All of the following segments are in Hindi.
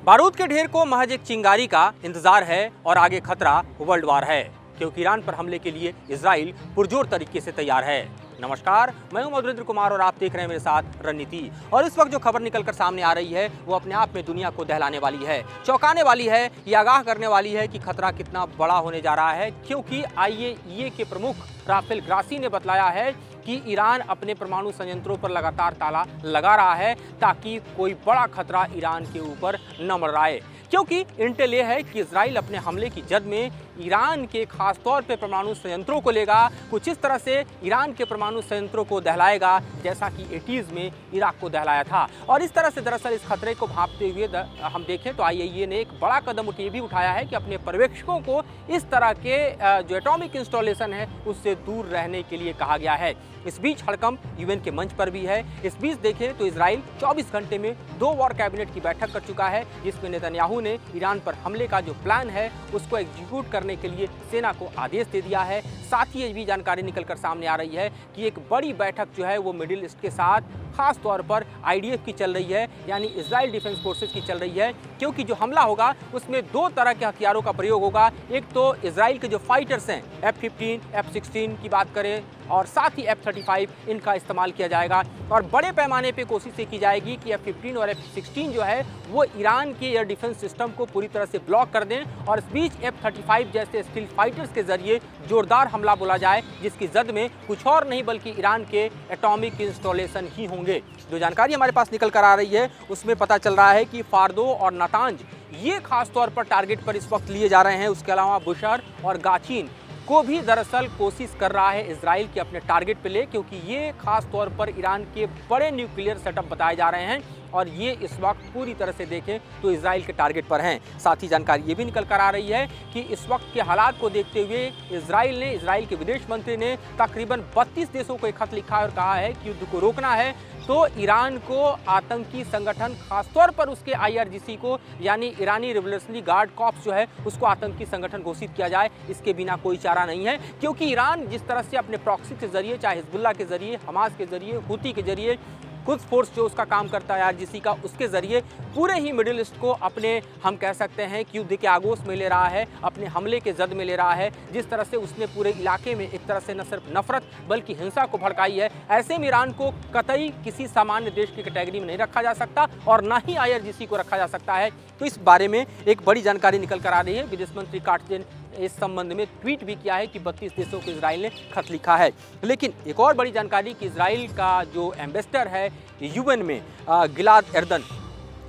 बारूद के ढेर को महज एक चिंगारी का इंतजार है और आगे खतरा वर्ल्ड वार है, क्योंकि ईरान पर हमले के लिए इजराइल पुरजोर तरीके से तैयार है। नमस्कार, मैं हूं मधुरेंद्र कुमार और आप देख रहे हैं मेरे साथ रणनीति। और इस वक्त जो खबर निकलकर सामने आ रही है वो अपने आप में दुनिया को दहलाने वाली है, चौंकाने वाली है, ये आगाह करने वाली है कि खतरा कितना बड़ा होने जा रहा है। क्योंकि आईएईए के प्रमुख राफेल ग्रासी ने बतलाया है कि ईरान अपने परमाणु संयंत्रों पर लगातार ताला लगा रहा है ताकि कोई बड़ा खतरा ईरान के ऊपर न मंडराए। क्योंकि इंटेल ये है कि इजराइल अपने हमले की जद में ईरान के खास तौर पे परमाणु संयंत्रों को लेगा, कुछ इस तरह से ईरान के परमाणु संयंत्रों को दहलाएगा जैसा कि 80s में इराक को दहलाया था। और इस तरह से दरअसल इस खतरे को भांपते हुए हम देखें तो आईएईए ने एक बड़ा कदम ये भी उठाया है कि अपने पर्यवेक्षकों को इस तरह के जो एटॉमिक इंस्टॉलेशन है उससे दूर रहने के लिए कहा गया है। इस बीच हड़कंप यूएन के मंच पर भी है। इस बीच देखें तो इजराइल 24 घंटे में 2 वॉर कैबिनेट की बैठक कर चुका है, जिसमें नेतन्याहू ने ईरान पर हमले का जो प्लान है उसको एग्जीक्यूट करने के लिए सेना को आदेश दे दिया है। साथ ही ये भी जानकारी निकलकर सामने आ रही है कि एक बड़ी बैठक जो है वो मिडिल ईस्ट के साथ खास तौर पर आईडीएफ की चल रही है, यानी इजराइल डिफेंस फोर्सेस की चल रही है। क्योंकि जो हमला होगा उसमें 2 तरह के हथियारों का प्रयोग होगा। एक तो इजराइल के जो फाइटर्स हैं F-15, F-16 की बात करें और साथ ही F-35 इनका इस्तेमाल किया जाएगा। और बड़े पैमाने पे कोशिश ये की जाएगी कि F-15 और F-16 जो है वो ईरान के एयर डिफेंस सिस्टम को पूरी तरह से ब्लॉक कर दें और इस बीच F-35 जैसे स्टील फाइटर्स के जरिए जोरदार हमला बोला जाए, जिसकी जद में कुछ और नहीं बल्कि ईरान के एटॉमिक इंस्टॉलेशन ही होंगे। जो जानकारी हमारे पास निकल कर आ रही है उसमें पता चल रहा है कि फार्दो और नातांज ये खास तौर पर टारगेट पर इस वक्त लिए जा रहे हैं। उसके अलावा बुशर और गाचीन को भी दरअसल कोशिश कर रहा है इजराइल के अपने टारगेट पे ले, क्योंकि ये खास तौर पर ईरान के बड़े न्यूक्लियर सेटअप बताए जा रहे हैं और ये इस वक्त पूरी तरह से देखें तो इजराइल के टारगेट पर हैं। साथ ही जानकारी ये भी निकल कर आ रही है कि इस वक्त के हालात को देखते हुए इजराइल के विदेश मंत्री ने तकरीबन 32 देशों को एक खत लिखा है और कहा है कि युद्ध को रोकना है तो ईरान को आतंकी संगठन, खासतौर पर उसके IRGC को यानी ईरानी रिवोल्यूशनरी गार्ड कॉर्प्स जो है उसको आतंकी संगठन घोषित किया जाए। इसके बिना कोई चारा नहीं है, क्योंकि ईरान जिस तरह से अपने प्रॉक्सी के जरिए, चाहे हिजबुल्लाह के जरिए, हमास के जरिए, हुती के जरिए, कुछ फोर्स जो उसका काम करता है IRGC का, उसके जरिए पूरे ही मिडिल ईस्ट को अपने, हम कह सकते हैं कि युद्ध के आगोश में ले रहा है, अपने हमले के जद में ले रहा है। जिस तरह से उसने पूरे इलाके में एक तरह से न सिर्फ नफरत बल्कि हिंसा को भड़काई है, ऐसे में ईरान को कतई किसी सामान्य देश की कैटेगरी में नहीं रखा जा सकता और ना ही IRGC को रखा जा सकता है। तो इस बारे में एक बड़ी जानकारी निकल कर आ रही है। विदेश मंत्री कार्टेन इस संबंध में ट्वीट भी किया है कि 32 देशों को इजराइल ने खत लिखा है। लेकिन एक और बड़ी जानकारी कि इजराइल का जो एम्बेसडर है यूएन में गिलाद एर्दन,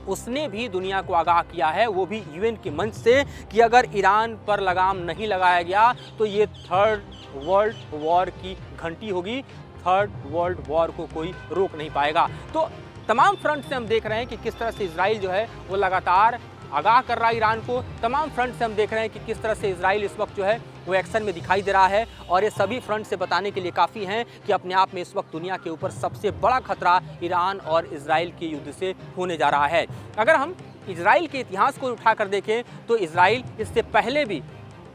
उसने भी दुनिया को आगाह किया है, वो भी यूएन के मंच से, कि अगर ईरान पर लगाम नहीं लगाया गया तो ये 3rd वर्ल्ड वॉर की घंटी होगी। 3rd वर्ल्ड वॉर को कोई रोक नहीं पाएगा। तो तमाम फ्रंट से हम देख रहे हैं कि किस तरह से इजराइल जो है वो लगातार आगाह कर रहा है ईरान को। तमाम फ्रंट से हम देख रहे हैं कि किस तरह से इजराइल इस वक्त जो है वो एक्शन में दिखाई दे रहा है और ये सभी फ्रंट से बताने के लिए काफ़ी हैं कि अपने आप में इस वक्त दुनिया के ऊपर सबसे बड़ा खतरा ईरान और इजराइल के युद्ध से होने जा रहा है। अगर हम इजराइल के इतिहास को उठाकर देखें तो इजराइल इससे पहले भी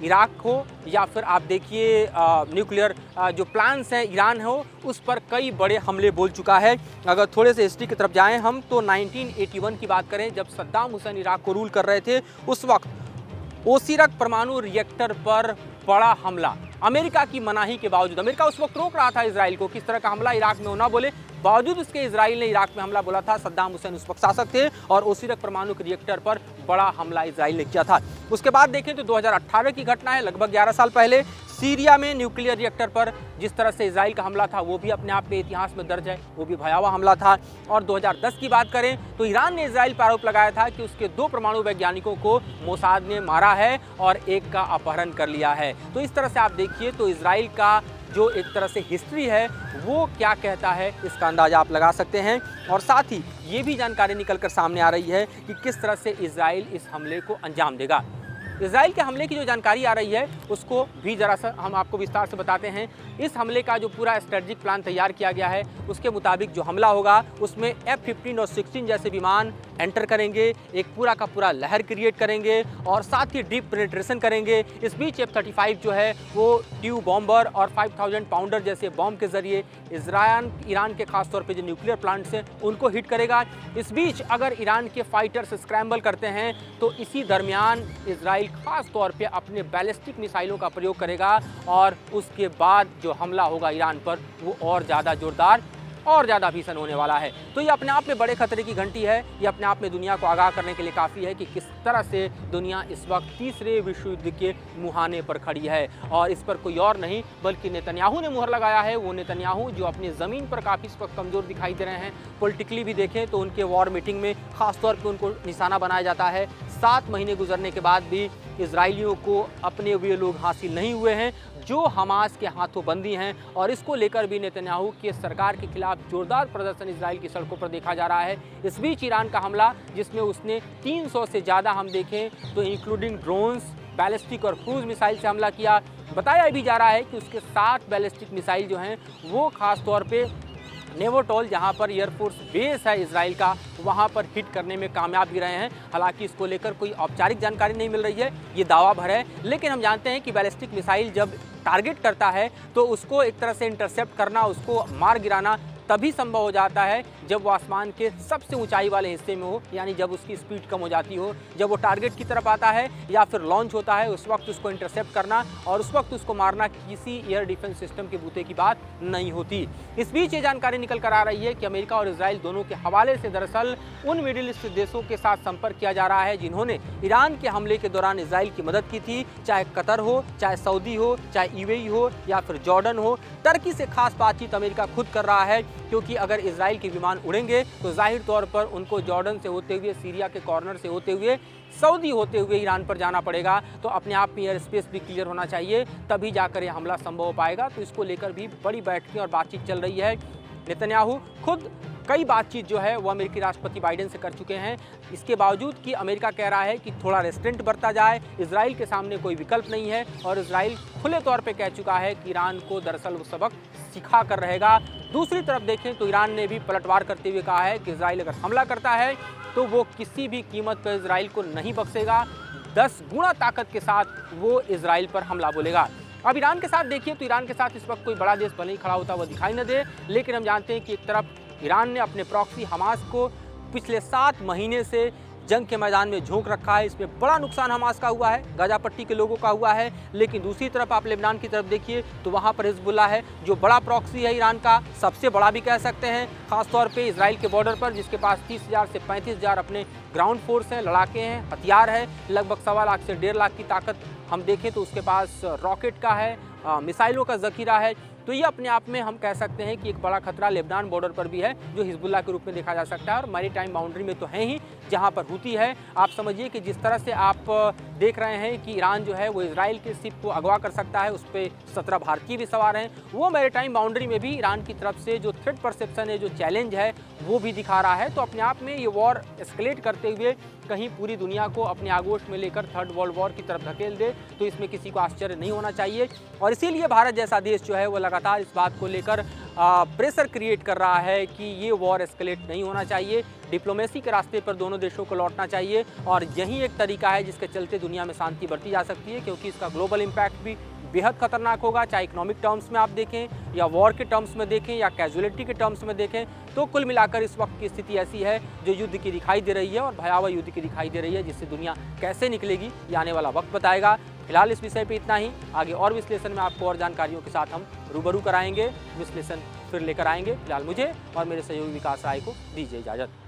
इराक हो या फिर आप देखिए न्यूक्लियर जो प्लान्स हैं ईरान हो, उस पर कई बड़े हमले बोल चुका है। अगर थोड़े से हिस्ट्री की तरफ जाएं हम तो 1981 की बात करें, जब सद्दाम हुसैन इराक को रूल कर रहे थे, उस वक्त ओसीरक परमाणु रिएक्टर पर बड़ा हमला अमेरिका की मनाही के बावजूद, अमेरिका उस वक्त रोक रहा था इजराइल को किस तरह का हमला इराक में होना बोले, बावजूद उसके इजराइल ने इराक में हमला बोला था। सद्दाम हुसैन उस वक्त शासक थे और ओसीरक परमाणु रिएक्टर पर बड़ा हमला इजराइल ने किया था। उसके बाद देखें तो 2018 की घटना है, लगभग 11 साल पहले सीरिया में न्यूक्लियर रिएक्टर पर जिस तरह से इजराइल का हमला था वो भी अपने आप में इतिहास में दर्ज है, वो भी भयावह हमला था। और 2010 की बात करें तो ईरान ने इजराइल पर आरोप लगाया था कि उसके 2 परमाणु वैज्ञानिकों को मोसाद ने मारा है और एक का अपहरण कर लिया है। तो इस तरह से आप देखिए तो इजराइल का जो एक तरह से हिस्ट्री है वो क्या कहता है इसका अंदाजा आप लगा सकते हैं। और साथ ही ये भी जानकारी निकल कर सामने आ रही है कि किस तरह से इजराइल इस हमले को अंजाम देगा। इजराइल के हमले की जो जानकारी आ रही है उसको भी जरा सा हम आपको विस्तार से बताते हैं। इस हमले का जो पूरा स्ट्रेटजिक प्लान तैयार किया गया है उसके मुताबिक जो हमला होगा उसमें F-15 और 16 जैसे विमान एंटर करेंगे, एक पूरा का पूरा लहर क्रिएट करेंगे और साथ ही डीप पेनिट्रेशन करेंगे। इस बीच F-35 जो है वो ट्यूब बॉम्बर और 5000 पाउंडर जैसे बॉम्ब के जरिए ईरान के खासतौर पे जो न्यूक्लियर प्लांट्स हैं उनको हिट करेगा। इस बीच अगर ईरान के फाइटर्स स्क्रैम्बल करते हैं तो इसी दरमियान इजराइल खास तौर पे अपने बैलिस्टिक मिसाइलों का प्रयोग करेगा और उसके बाद जो हमला होगा ईरान पर वो और ज़्यादा जोरदार और ज़्यादा भीषण होने वाला है। तो ये अपने आप में बड़े खतरे की घंटी है। ये अपने आप में दुनिया को आगाह करने के लिए काफ़ी है कि किस तरह से दुनिया इस वक्त तीसरे विश्व युद्ध के मुहाने पर खड़ी है और इस पर कोई और नहीं बल्कि नेतन्याहू ने मुहर लगाया है। वो नेतन्याहू जो अपनी ज़मीन पर काफ़ी इस वक्त कमज़ोर दिखाई दे रहे हैं। पॉलिटिकली भी देखें तो उनके वॉर मीटिंग में ख़ासतौर पर उनको निशाना बनाया जाता है। 7 महीने गुजरने के बाद भी इजरायलियों को अपने हुए लोग हासिल नहीं हुए हैं जो हमास के हाथों बंदी हैं और इसको लेकर भी नेतन्याहू की सरकार के खिलाफ जोरदार प्रदर्शन इजराइल की सड़कों पर देखा जा रहा है। इस बीच ईरान का हमला जिसमें उसने 300 से ज़्यादा हम देखें तो इंक्लूडिंग ड्रोन्स, बैलिस्टिक और क्रूज मिसाइल से हमला किया। बताया भी जा रहा है कि उसके 7 बैलिस्टिक मिसाइल जो हैं वो खास तौर पे नेवोटोल जहां पर एयरफोर्स बेस है इजराइल का वहां पर हिट करने में कामयाब भी रहे हैं। हालांकि इसको लेकर कोई औपचारिक जानकारी नहीं मिल रही है, ये दावा भर है। लेकिन हम जानते हैं कि बैलिस्टिक मिसाइल जब टारगेट करता है तो उसको एक तरह से इंटरसेप्ट करना, उसको मार गिराना तभी संभव हो जाता है जब वो आसमान के सबसे ऊंचाई वाले हिस्से में हो, यानी जब उसकी स्पीड कम हो जाती हो। जब वो टारगेट की तरफ आता है या फिर लॉन्च होता है उस वक्त उसको इंटरसेप्ट करना और उस वक्त उसको मारना किसी एयर डिफेंस सिस्टम के बूते की बात नहीं होती। इस बीच ये जानकारी निकल कर आ रही है कि अमेरिका और इजराइल दोनों के हवाले से दरअसल उन मिडिल ईस्ट देशों के साथ संपर्क किया जा रहा है जिन्होंने ईरान के हमले के दौरान इजराइल की मदद की थी, चाहे कतर हो, चाहे सऊदी हो, चाहे यूएई हो या फिर जॉर्डन हो। टर्की से खास बातचीत अमेरिका खुद कर रहा है क्योंकि अगर इजराइल के विमान उड़ेंगे तो जाहिर तौर पर उनको जॉर्डन से होते हुए, सीरिया के कॉर्नर से होते हुए, सऊदी होते हुए ईरान पर जाना पड़ेगा। तो अपने आप में एयर स्पेस भी क्लियर होना चाहिए, तभी जाकर यह हमला संभव हो पाएगा। तो इसको लेकर भी बड़ी बैठकें और बातचीत चल रही है। नेतन्याहू खुद कई बातचीत जो है वो अमेरिकी राष्ट्रपति बाइडेन से कर चुके हैं। इसके बावजूद कि अमेरिका कह रहा है कि थोड़ा रेस्ट्रेंट बरता जाए, इजराइल के सामने कोई विकल्प नहीं है और इजराइल खुले तौर पे कह चुका है कि ईरान को दरअसल वो सबक सिखा कर रहेगा। दूसरी तरफ देखें तो ईरान ने भी पलटवार करते हुए कहा है कि इजराइल अगर हमला करता है तो वो किसी भी कीमत पर इजराइल को नहीं बख्शेगा। 10 गुना ताकत के साथ वो इजराइल पर हमला बोलेगा। अब ईरान के साथ देखिए तो ईरान के साथ इस वक्त कोई बड़ा देश भले ही खड़ा होता हुआ दिखाई न दे, लेकिन हम जानते हैं कि एक तरफ ईरान ने अपने प्रॉक्सी हमास को पिछले 7 महीने से जंग के मैदान में झोंक रखा है। इसमें बड़ा नुकसान हमास का हुआ है, गाजा पट्टी के लोगों का हुआ है। लेकिन दूसरी तरफ आप लेबनान की तरफ देखिए तो वहाँ पर हिजबुल्लाह है जो बड़ा प्रॉक्सी है ईरान का, सबसे बड़ा भी कह सकते हैं, खासतौर पे इजराइल के बॉर्डर पर, जिसके पास 30,000 से 35,000 अपने ग्राउंड फोर्स हैं, लड़ाके हैं, हथियार है। लगभग 1.25 लाख से 1.5 लाख की ताकत हम देखें तो उसके पास रॉकेट का है, मिसाइलों का जखीरा है। तो ये अपने आप में हम कह सकते हैं कि एक बड़ा खतरा लेबनान बॉर्डर पर भी है जो हिजबुल्लाह के रूप में देखा जा सकता है और मैरीटाइम बाउंड्री में तो है ही जहां पर हुती है। आप समझिए कि जिस तरह से आप देख रहे हैं कि ईरान जो है वो इजराइल के शिप को अगवा कर सकता है, उस पर 17 भारतीय भी सवार हैं, वो मैरीटाइम बाउंड्री में भी ईरान की तरफ से जो थ्रेट परसेप्शन है, जो चैलेंज है वो भी दिखा रहा है। तो अपने आप में ये वॉर एस्केलेट करते हुए कहीं पूरी दुनिया को अपने आगोश में लेकर थर्ड वर्ल्ड वॉर की तरफ धकेल दे तो इसमें किसी को आश्चर्य नहीं होना चाहिए। और इसीलिए भारत जैसा देश जो है वो लगातार इस बात को लेकर प्रेशर क्रिएट कर रहा है कि ये वॉर एस्केलेट नहीं होना चाहिए, डिप्लोमेसी के रास्ते पर दोनों देशों को लौटना चाहिए। और यही एक तरीका है जिसके चलते दुनिया में शांति बढ़ती जा सकती है, क्योंकि इसका ग्लोबल इम्पैक्ट भी बेहद खतरनाक होगा, चाहे इकोनॉमिक टर्म्स में आप देखें या वॉर के टर्म्स में देखें या कैजुअलिटी के टर्म्स में देखें। तो कुल मिलाकर इस वक्त की स्थिति ऐसी है जो युद्ध की दिखाई दे रही है और भयावह युद्ध की दिखाई दे रही है, जिससे दुनिया कैसे निकलेगी ये आने वाला वक्त बताएगा। फिलहाल इस विषय पे इतना ही, आगे और विश्लेषण में आपको और जानकारियों के साथ हम रूबरू कराएंगे, विश्लेषण फिर लेकर आएंगे। फिलहाल मुझे और मेरे सहयोगी विकास राय को दीजिए इजाज़त।